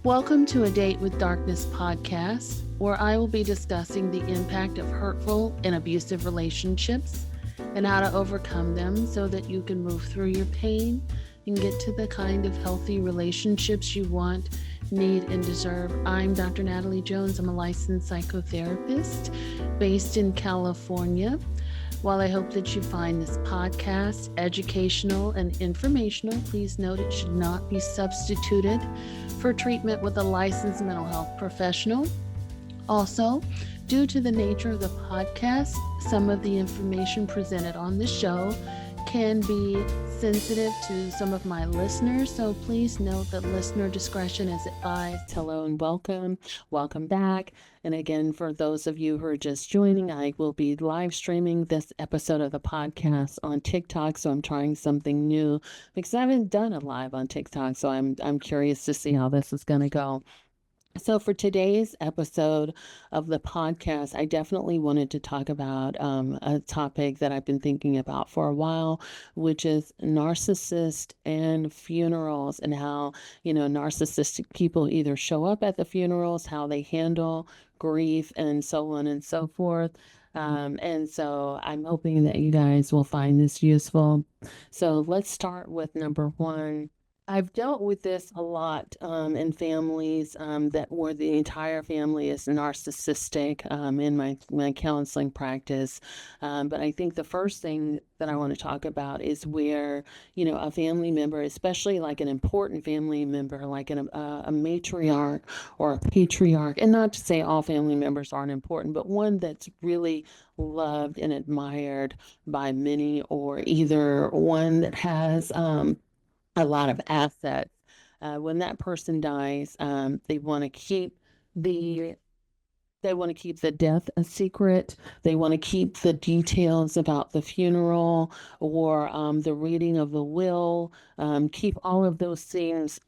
Welcome to A Date with Darkness podcast, where I will be discussing the impact of hurtful and abusive relationships and how to overcome them so that you can move through your pain and get to the kind of healthy relationships you want, need, and deserve. I'm Dr. Natalie Jones. I'm a licensed psychotherapist based in California. While I hope that you find this podcast educational and informational, please note it should not be substituted for treatment with a licensed mental health professional. Also, due to the nature of the podcast, some of the information presented on the show can be sensitive to some of my listeners, so please note that listener discretion is advised. Hello and welcome. Welcome back. And again, for those of you who are just joining, I will be live streaming this episode of the podcast on TikTok, so I'm trying something new because I haven't done a live on TikTok, so I'm curious to see how this is going to go. So for today's episode of the podcast, I definitely wanted to talk about a topic that I've been thinking about for a while, which is narcissists and funerals, and how, narcissistic people either show up at the funerals, how they handle grief, and so on and so forth. And so I'm hoping that you guys will find this useful. So let's start with number one. I've dealt with this a lot in families where the entire family is narcissistic in my counseling practice. But I think the first thing that I want to talk about is where, a family member, especially like an important family member, like a matriarch or a patriarch, and not to say all family members aren't important, but one that's really loved and admired by many, or either one that has a lot of assets. When that person dies, they want to keep the death a secret. They want to keep the details about the funeral or the reading of the will. Keep all of those things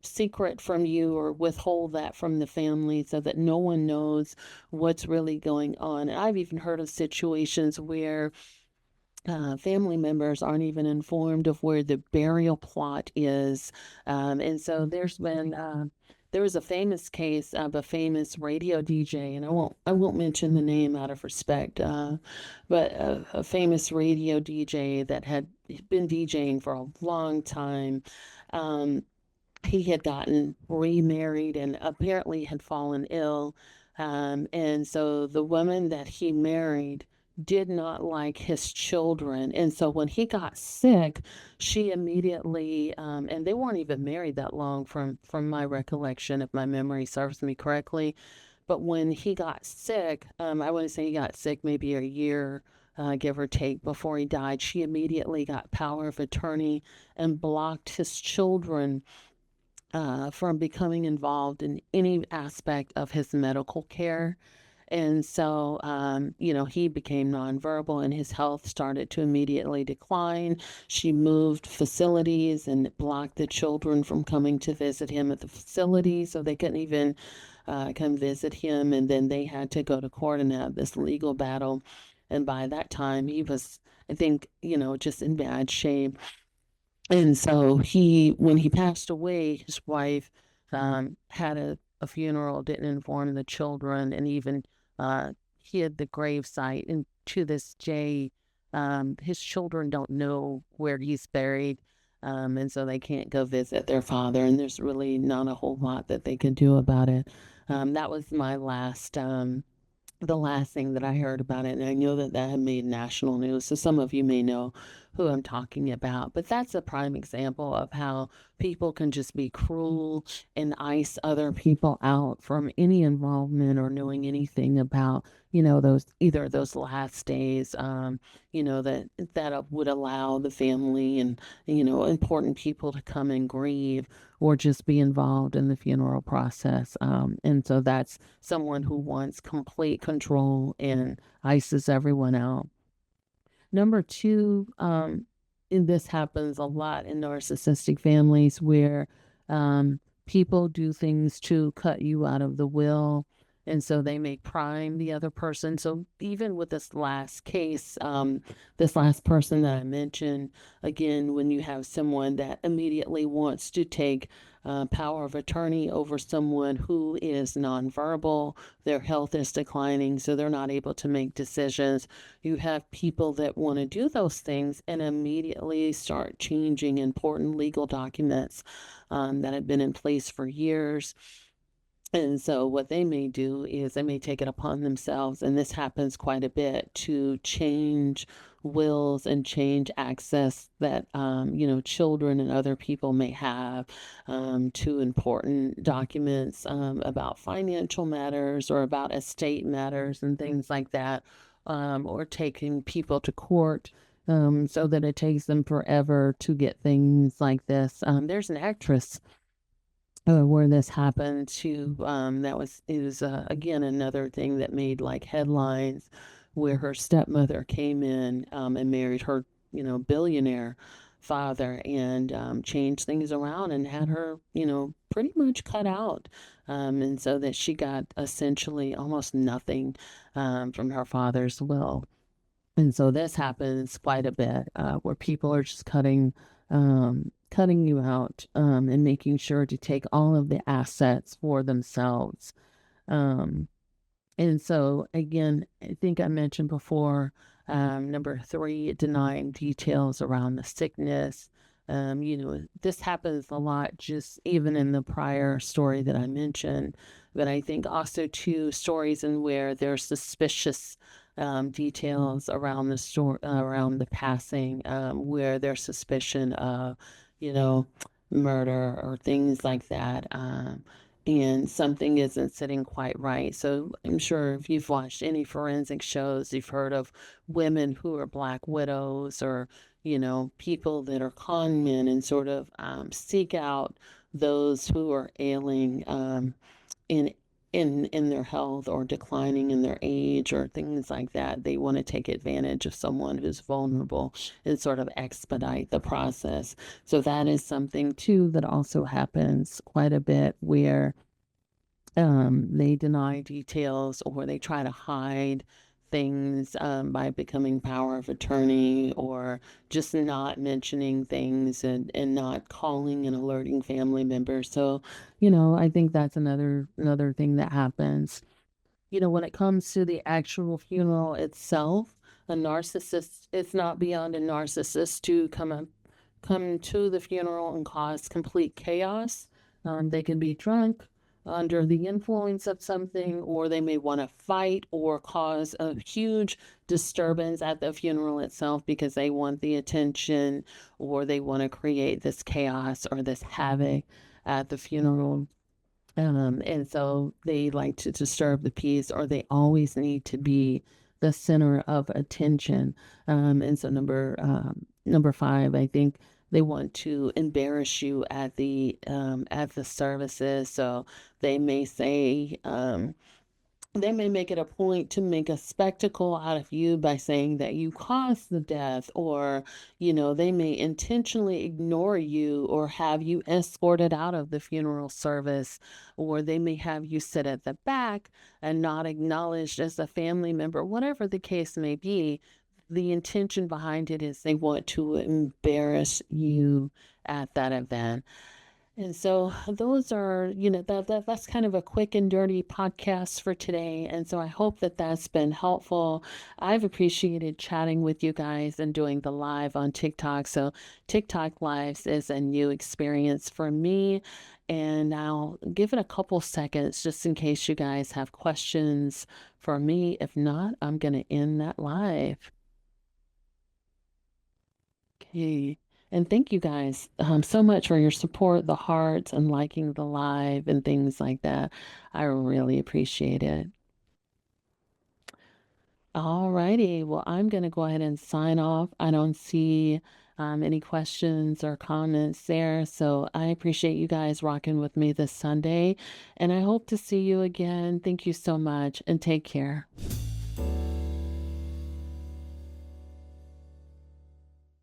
secret from you, or withhold that from the family so that no one knows what's really going on. And I've even heard of situations where family members aren't even informed of where the burial plot is. And so there was a famous case of a famous radio DJ, and I won't mention the name out of respect, but a famous radio DJ that had been DJing for a long time. He had gotten remarried and apparently had fallen ill. And so the woman that he married did not like his children. And so when he got sick, she immediately, and they weren't even married that long from my recollection, if my memory serves me correctly. But when he got sick, I want to say he got sick maybe a year, give or take, before he died, she immediately got power of attorney and blocked his children from becoming involved in any aspect of his medical care. And so, he became nonverbal and his health started to immediately decline. She moved facilities and blocked the children from coming to visit him at the facility, so they couldn't even come visit him. And then they had to go to court and have this legal battle. And by that time, he was, I think, just in bad shape. And so when he passed away, his wife had a funeral, didn't inform the children, and even hid the gravesite. And to this day, his children don't know where he's buried, and so they can't go visit their father. And there's really not a whole lot that they can do about it. That was the last thing that I heard about it, and I know that had made national news, so some of you may know who I'm talking about. But that's a prime example of how people can just be cruel and ice other people out from any involvement or knowing anything about, those last days, that would allow the family and, important people to come and grieve or just be involved in the funeral process. And so that's someone who wants complete control and ices everyone out. Number two, and this happens a lot in narcissistic families where people do things to cut you out of the will. And so they may prime the other person. So even with this last case, this last person that I mentioned, again, when you have someone that immediately wants to take power of attorney over someone who is nonverbal, their health is declining, so they're not able to make decisions. You have people that want to do those things and immediately start changing important legal documents that have been in place for years. And so what they may do is they may take it upon themselves, and this happens quite a bit, to change wills and change access that children and other people may have to important documents about financial matters or about estate matters and things like that, or taking people to court. So that it takes them forever to get things like this. There's an actress where this happened to that was it was again another thing that made like headlines, where her stepmother came in and married her billionaire father, and changed things around and had her pretty much cut out, and so that she got essentially almost nothing from her father's will. And so this happens quite a bit, where people are just cutting you out, and making sure to take all of the assets for themselves. Um, and so, again, I think I mentioned before, number three, denying details around the sickness. This happens a lot, just even in the prior story that I mentioned. But I think also, too, stories in where there's suspicious details around the story, around the passing, where there's suspicion of, you know, murder or things like that. And something isn't sitting quite right. So I'm sure if you've watched any forensic shows, you've heard of women who are black widows, or, people that are con men and sort of seek out those who are ailing in in their health or declining in their age or things like that. They want to take advantage of someone who's vulnerable and sort of expedite the process. So that is something too that also happens quite a bit, where they deny details or they try to hide things by becoming power of attorney, or just not mentioning things, and not calling and alerting family members. So, I think that's another thing that happens. When it comes to the actual funeral itself, a narcissist, it's not beyond a narcissist to come to the funeral and cause complete chaos. They can be drunk, under the influence of something, or they may want to fight or cause a huge disturbance at the funeral itself because they want the attention, or they want to create this chaos or this havoc at the funeral. And so they like to disturb the peace, or they always need to be the center of attention. And so number five, I think they want to embarrass you at the services. So they may say, they may make it a point to make a spectacle out of you by saying that you caused the death, or, they may intentionally ignore you or have you escorted out of the funeral service, or they may have you sit at the back and not acknowledged as a family member. Whatever the case may be, the intention behind it is they want to embarrass you at that event. And so those are, that's kind of a quick and dirty podcast for today. And so I hope that that's been helpful. I've appreciated chatting with you guys and doing the live on TikTok. So TikTok lives is a new experience for me. And I'll give it a couple seconds just in case you guys have questions for me. If not, I'm going to end that live. Okay. And thank you guys so much for your support, the hearts, and liking the live and things like that. I really appreciate it. All righty. Well, I'm going to go ahead and sign off. I don't see any questions or comments there. So I appreciate you guys rocking with me this Sunday. And I hope to see you again. Thank you so much, and take care.